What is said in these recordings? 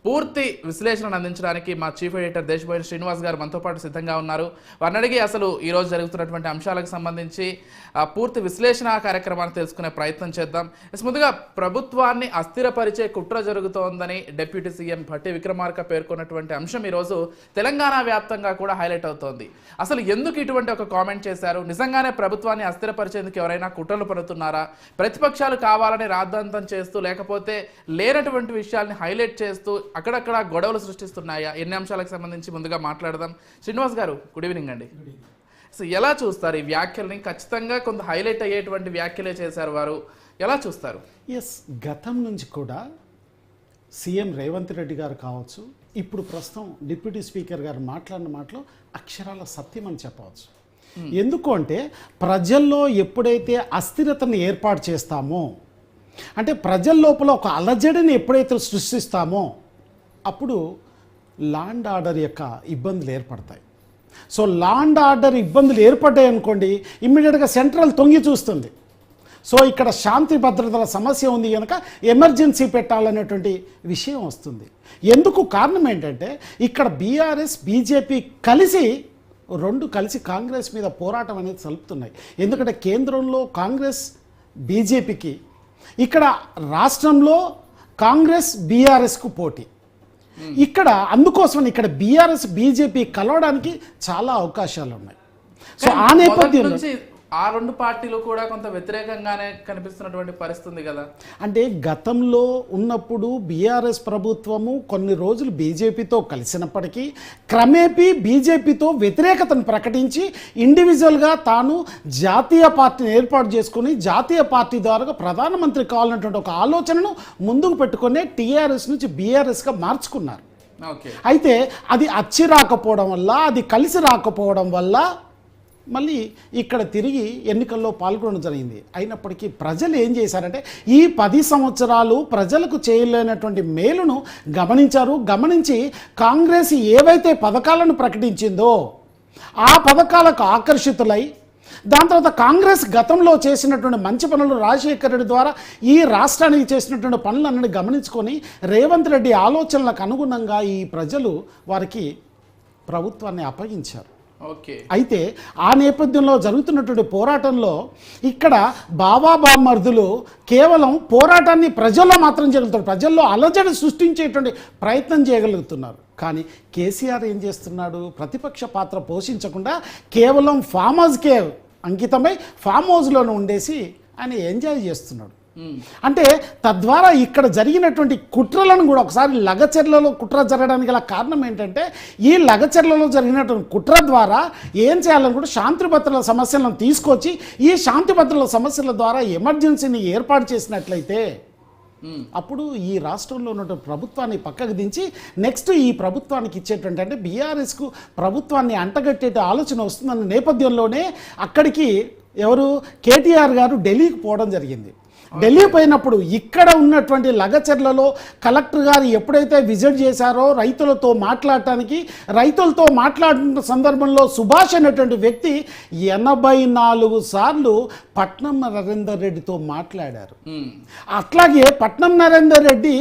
పూర్తి విశ్లేషణను అందించడానికి మా చీఫ్ ఎడిటర్ దేశబోయిన శ్రీనివాస్ గారు మనతో పాటు సిద్ధంగా ఉన్నారు. వారిని అడిగి అసలు ఈరోజు జరుగుతున్నటువంటి అంశాలకు సంబంధించి పూర్తి విశ్లేషణ కార్యక్రమాన్ని తెలుసుకునే ప్రయత్నం చేద్దాం. ముందుగా ప్రభుత్వాన్ని అస్థిరపరిచే కుట్ర జరుగుతోందని డిప్యూటీ సీఎం భట్టి విక్రమార్క పేర్కొన్నటువంటి అంశం ఈరోజు తెలంగాణ వ్యాప్తంగా కూడా హైలైట్ అవుతోంది. అసలు ఎందుకు ఇటువంటి ఒక కామెంట్ చేశారు? నిజంగానే ప్రభుత్వాన్ని అస్థిరపరిచేందుకు ఎవరైనా కుట్రలు పడుతున్నారా? ప్రతిపక్షాలు కావాలని రాద్ధాంతం చేస్తూ లేకపోతే లేనటువంటి విషయాల్ని హైలైట్ చేస్తూ అక్కడక్కడ గొడవలు సృష్టిస్తున్నాయా? ఎన్ని అంశాలకు సంబంధించి ముందుగా మాట్లాడదాం. శ్రీనివాస్ గారు, గుడ్ ఈవినింగ్ అండి. సో ఎలా చూస్తారు ఈ వ్యాఖ్యల్ని? ఖచ్చితంగా కొంత హైలైట్ అయ్యేటువంటి వ్యాఖ్యలే చేశారు వారు, ఎలా చూస్తారు? ఎస్, గతం నుంచి కూడా సీఎం రేవంత్ రెడ్డి గారు కావచ్చు, ఇప్పుడు ప్రస్తుతం డిప్యూటీ స్పీకర్ గారు మాట్లాడిన మాటలో అక్షరాల సత్యం అని చెప్పవచ్చు. ఎందుకు అంటే ప్రజల్లో ఎప్పుడైతే అస్థిరతను ఏర్పాటు చేస్తామో, అంటే ప్రజల లోపల ఒక అలజడిని ఎప్పుడైతే సృష్టిస్తామో అప్పుడు లా అండ్ ఆర్డర్ యొక్క ఇబ్బందులు ఏర్పడతాయి. సో లా అండ్ ఆర్డర్ ఇబ్బందులు ఏర్పడ్డాయి అనుకోండి, ఇమ్మీడియట్గా సెంట్రల్ తొంగి చూస్తుంది. సో ఇక్కడ శాంతి భద్రతల సమస్య ఉంది కనుక ఎమర్జెన్సీ పెట్టాలనేటువంటి విషయం వస్తుంది. ఎందుకు కారణం ఏంటంటే ఇక్కడ బీఆర్ఎస్ బీజేపీ కలిసి కాంగ్రెస్ మీద పోరాటం అనేది సలుపుతున్నాయి. ఎందుకంటే కేంద్రంలో కాంగ్రెస్ బీజేపీకి, ఇక్కడ రాష్ట్రంలో కాంగ్రెస్ బీఆర్ఎస్కు పోటీ. ఇక్కడ అందుకోసం ఇక్కడ బీఆర్ఎస్ బీజేపీ కలవడానికి చాలా అవకాశాలు ఉన్నాయి. సో ఆ నేపథ్యంలో ఆ రెండు పార్టీలు కూడా కొంత వ్యతిరేకంగానే కనిపిస్తున్నటువంటి పరిస్థితి కదా. అంటే గతంలో ఉన్నప్పుడు బీఆర్ఎస్ ప్రభుత్వము కొన్ని రోజులు బీజేపీతో కలిసినప్పటికీ క్రమేపీ బీజేపీతో వ్యతిరేకతను ప్రకటించి ఇండివిజువల్గా తాను జాతీయ పార్టీని ఏర్పాటు చేసుకుని జాతీయ పార్టీ ద్వారా ప్రధానమంత్రి కావాలన్నటువంటి ఒక ఆలోచనను ముందుకు పెట్టుకునే టీఆర్ఎస్ నుంచి బీఆర్ఎస్గా మార్చుకున్నారు. అయితే అది అచ్చి రాకపోవడం వల్ల, అది కలిసి రాకపోవడం వల్ల మళ్ళీ ఇక్కడ తిరిగి ఎన్నికల్లో పాల్గొనడం జరిగింది. అయినప్పటికీ ప్రజలు ఏం చేశారంటే ఈ 10 సంవత్సరాలు ప్రజలకు చేయలేనటువంటి మేలును గమనించి కాంగ్రెస్ ఏవైతే పథకాలను ప్రకటించిందో ఆ పథకాలకు ఆకర్షితులై, దాని తర్వాత కాంగ్రెస్ గతంలో చేసినటువంటి మంచి పనులు రాజశేఖర రెడ్డి ద్వారా ఈ రాష్ట్రానికి చేసినటువంటి పనులన్నీ గమనించుకొని రేవంత్ రెడ్డి ఆలోచనలకు అనుగుణంగా ఈ ప్రజలు వారికి ప్రభుత్వాన్ని అప్పగించారు. అయితే ఆ నేపథ్యంలో జరుగుతున్నటువంటి పోరాటంలో ఇక్కడ బాబామర్దులు కేవలం పోరాటాన్ని ప్రజల్లో మాత్రం చేయగలుగుతారు, ప్రజల్లో అలజడి సృష్టించేటువంటి ప్రయత్నం చేయగలుగుతున్నారు. కానీ కేసీఆర్ ఏం చేస్తున్నాడు? ప్రతిపక్ష పాత్ర పోషించకుండా కేవలం ఫామ్ హౌస్కే అంకితమై ఫామ్ హౌస్లోనే ఉండేసి ఆయన ఎంజాయ్ చేస్తున్నాడు. అంటే తద్వారా ఇక్కడ జరిగినటువంటి కుట్రలను కూడా ఒకసారి లగచెర్లలో కుట్ర జరగడానికి గల కారణం ఏంటంటే ఈ లగచెర్లలో జరిగినటువంటి కుట్ర ద్వారా ఏం చేయాలని కూడా శాంతి భద్రతల సమస్యలను తీసుకొచ్చి ఈ శాంతి భద్రతల సమస్యల ద్వారా ఎమర్జెన్సీని ఏర్పాటు చేసినట్లయితే అప్పుడు ఈ రాష్ట్రంలో ఉన్నటువంటి ప్రభుత్వాన్ని పక్కకు దించి నెక్స్ట్ ఈ ప్రభుత్వానికి ఇచ్చేటువంటి, అంటే బీఆర్ఎస్కు ప్రభుత్వాన్ని అంటగట్టే ఆలోచన వస్తుందన్న నేపథ్యంలోనే అక్కడికి ఎవరు కేటీఆర్ గారు ఢిల్లీకి పోవడం జరిగింది. ఢిల్లీ పోయినప్పుడు ఇక్కడ ఉన్నటువంటి లగచెర్లలో కలెక్టర్ గారు ఎప్పుడైతే విజిట్ చేశారో రైతులతో మాట్లాడిన సందర్భంలో సుభాష్ అనేటువంటి వ్యక్తి 84 సార్లు పట్నం నరేందర్ రెడ్డితో మాట్లాడారు. అట్లాగే పట్నం నరేందర్ రెడ్డి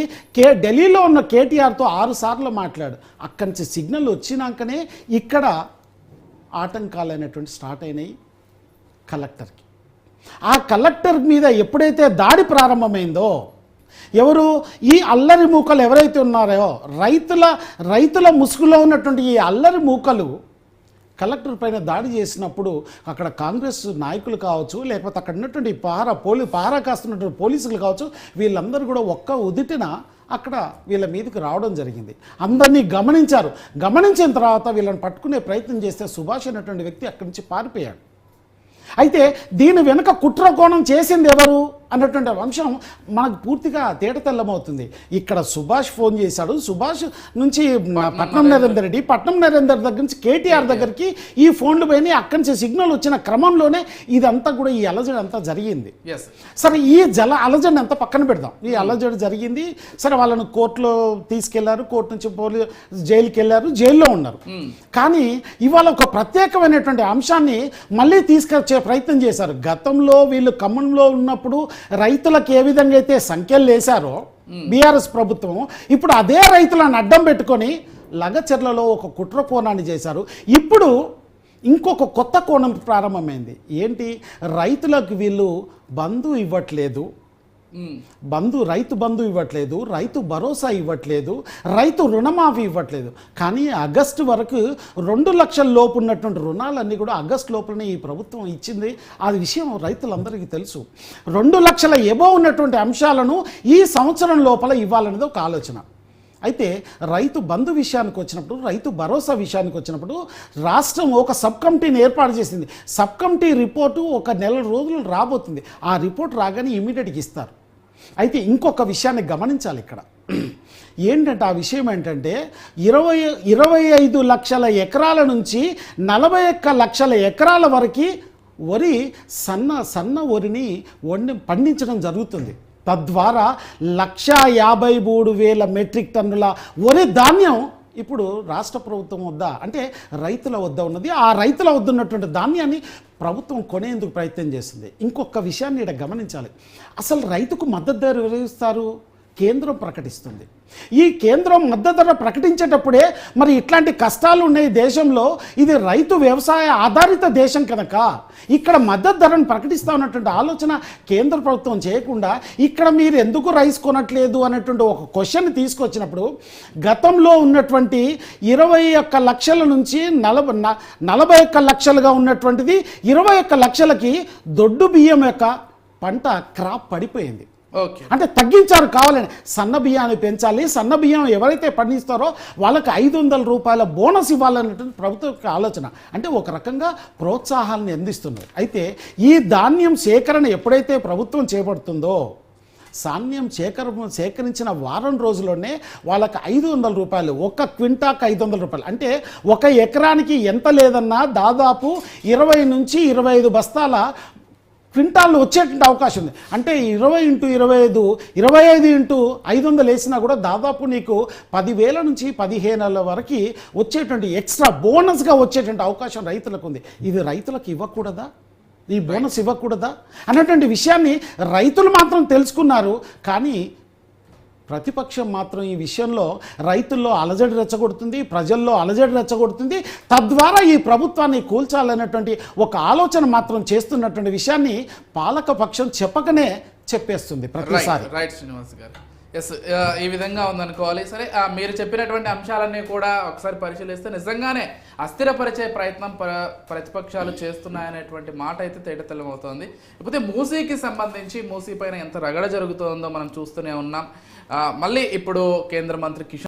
ఢిల్లీలో ఉన్న కేటీఆర్తో 6 సార్లు మాట్లాడు. అక్కడి నుంచి సిగ్నల్ వచ్చినాకనే ఇక్కడ ఆటంకాలు అనేటువంటి స్టార్ట్ అయినాయి కలెక్టర్కి. ఆ కలెక్టర్ మీద ఎప్పుడైతే దాడి ప్రారంభమైందో, ఎవరు ఈ అల్లరి మూకలు ఎవరైతే ఉన్నారో రైతుల ముసుగులో ఉన్నటువంటి ఈ అల్లరి మూకలు కలెక్టర్ పైన దాడి చేసినప్పుడు అక్కడ కాంగ్రెస్ నాయకులు కావచ్చు, లేకపోతే అక్కడ ఉన్నటువంటి పహారా కాస్తున్నటువంటి పోలీసులు కావచ్చు, వీళ్ళందరూ కూడా ఒక్క ఉదిటిన అక్కడ వీళ్ళ మీదకి రావడం జరిగింది. అందరినీ గమనించిన తర్వాత వీళ్ళని పట్టుకునే ప్రయత్నం చేస్తే సుభాష్ అనేటువంటి వ్యక్తి అక్కడి నుంచి పారిపోయాడు. అయితే దీని వెనుక కుట్ర కోణం చేసింది ఎవరు అన్నటువంటి అంశం మనకు పూర్తిగా తేటతెల్లమవుతుంది. ఇక్కడ సుభాష్ ఫోన్ చేశాడు, సుభాష్ నుంచి పట్నం నరేందర్ దగ్గర నుంచి కేటీఆర్ దగ్గరికి ఈ ఫోన్లు పోయినాయి. అక్కడి నుంచి సిగ్నల్ వచ్చిన క్రమంలోనే ఇదంతా కూడా ఈ అలజడి అంతా జరిగింది. సరే, ఈ అలజడిని అంతా పక్కన పెడదాం. ఈ అలజడి జరిగింది, సరే వాళ్ళను కోర్టులో తీసుకెళ్లారు, కోర్టు నుంచి జైలుకి వెళ్ళారు, జైల్లో ఉన్నారు. కానీ ఇవాళ ఒక ప్రత్యేకమైనటువంటి అంశాన్ని మళ్ళీ తీసుకొచ్చే ప్రయత్నం చేశారు. గతంలో వీళ్ళు ఖమ్మంలో ఉన్నప్పుడు రైతులకు ఏ విధంగా అయితే సంఖ్యలు వేశారో బీఆర్ఎస్ ప్రభుత్వం, ఇప్పుడు అదే రైతులను అడ్డం పెట్టుకొని లగచర్లలో ఒక కుట్ర కోణాన్ని చేశారు. ఇప్పుడు ఇంకొక కొత్త కోణం ప్రారంభమైంది. ఏంటి? రైతులకు వీళ్ళు బంధు ఇవ్వట్లేదు, రైతు బంధు ఇవ్వట్లేదు, రైతు భరోసా ఇవ్వట్లేదు, రైతు రుణమాఫీ ఇవ్వట్లేదు. కానీ ఆగస్టు వరకు 2 లక్షల లోపు ఉన్నటువంటి రుణాలన్నీ కూడా ఆగస్టు లోపలనే ఈ ప్రభుత్వం ఇచ్చింది. ఆ విషయం రైతులందరికీ తెలుసు. 2 లక్షల ఎబో ఉన్నటువంటి అంశాలను ఈ సంవత్సరం లోపల ఇవ్వాలనేది ఒక ఆలోచన. అయితే రైతు బంధు విషయానికి వచ్చినప్పుడు, రైతు భరోసా విషయానికి వచ్చినప్పుడు రాష్ట్రం ఒక సబ్ కమిటీని ఏర్పాటు చేసింది. సబ్ కమిటీ రిపోర్టు ఒక నెల రోజులు రాబోతుంది. ఆ రిపోర్ట్ రాగానే ఇమీడియట్గా ఇస్తారు. అయితే ఇంకొక విషయాన్ని గమనించాలి ఇక్కడ. ఏంటంటే ఆ విషయం ఏంటంటే 25 లక్షల ఎకరాల నుంచి 41 లక్షల ఎకరాల వరకు వరి సన్న వరిని పండించడం జరుగుతుంది. తద్వారా 1,53,000 మెట్రిక్ టన్నుల వరి ధాన్యం ఇప్పుడు రాష్ట్ర ప్రభుత్వం వద్ద, అంటే రైతుల వద్ద ఉన్నది. ఆ రైతుల వద్ద ఉన్నటువంటి ధాన్యాన్ని ప్రభుత్వం కొనేందుకు ప్రయత్నం చేస్తుంది. ఇంకొక విషయాన్ని ఇక్కడ గమనించాలి. అసలు రైతుకు మద్దతు ధర ఎవరు ఇస్తారు? కేంద్రం ప్రకటిస్తుంది. ఈ కేంద్రం మద్దతు ధర ప్రకటించేటప్పుడే మరి ఇట్లాంటి కష్టాలు ఉన్నాయి దేశంలో. ఇది రైతు వ్యవసాయ ఆధారిత దేశం కనుక ఇక్కడ మద్దతు ధరను ప్రకటిస్తా ఉన్నటువంటి ఆలోచన కేంద్ర ప్రభుత్వం చేయకుండా ఇక్కడ మీరు ఎందుకు రైస్ కొనట్లేదు అనేటువంటి ఒక క్వశ్చన్ తీసుకొచ్చినప్పుడు, గతంలో ఉన్నటువంటి 21 లక్షల నుంచి 41 లక్షలుగా ఉన్నటువంటిది 21 లక్షలకి దొడ్డు బియ్యం యొక్క పంట క్రాప్ పడిపోయింది. అంటే తగ్గించారు కావాలని. సన్న బియ్యాన్ని పెంచాలి, సన్న బియ్యం ఎవరైతే పండిస్తారో వాళ్ళకి 500 రూపాయల బోనస్ ఇవ్వాలనేటువంటి ప్రభుత్వ ఆలోచన. అంటే ఒక రకంగా ప్రోత్సాహాన్ని అందిస్తున్నారు. అయితే ఈ ధాన్యం సేకరణ ఎప్పుడైతే ప్రభుత్వం చేపడుతుందో, ధాన్యం సేకరించిన వారం రోజుల్లోనే వాళ్ళకి 500 రూపాయలు, ఒక క్వింటాకు 500 రూపాయలు. అంటే ఒక ఎకరానికి ఎంత లేదన్నా దాదాపు 20 నుంచి 25 బస్తాల క్వింటాళ్ళు వచ్చేటువంటి అవకాశం ఉంది. అంటే 20 × 25, 25 × 500 వేసినా కూడా దాదాపు నీకు 10,000 నుంచి 15,000 వరకు వచ్చేటువంటి ఎక్స్ట్రా బోనస్గా వచ్చేటువంటి అవకాశం రైతులకు ఉంది. ఇది రైతులకు ఇవ్వకూడదా? ఈ బోనస్ ఇవ్వకూడదా అన్నటువంటి విషయాన్ని రైతులు మాత్రం తెలుసుకున్నారు. కానీ ప్రతిపక్షం మాత్రం ఈ విషయంలో రైతుల్లో అలజడి రెచ్చగొడుతుంది, ప్రజల్లో అలజడి రెచ్చగొడుతుంది. తద్వారా ఈ ప్రభుత్వాన్ని కూల్చాలనేటువంటి ఒక ఆలోచన మాత్రం చేస్తున్నటువంటి విషయాన్ని పాలకపక్షం చెప్పకనే చెప్పేస్తుంది ప్రతిసారి. రైట్ శ్రీనివాస్ గారు, ఎస్, ఈ విధంగా ఉందనుకోవాలి. సరే, మీరు చెప్పినటువంటి అంశాలన్నీ కూడా ఒకసారి పరిశీలిస్తే నిజంగానే అస్థిరపరిచే ప్రయత్నం ప్రతిపక్షాలు చేస్తున్నాయనేటువంటి మాట అయితే తేటతెల్లమవుతోంది. ఇకపోతే మూసీకి సంబంధించి మూసీ పైన ఎంత రగడ జరుగుతుందో మనం చూస్తూనే ఉన్నాం. మళ్ళీ ఇప్పుడు కేంద్ర మంత్రి కిషన్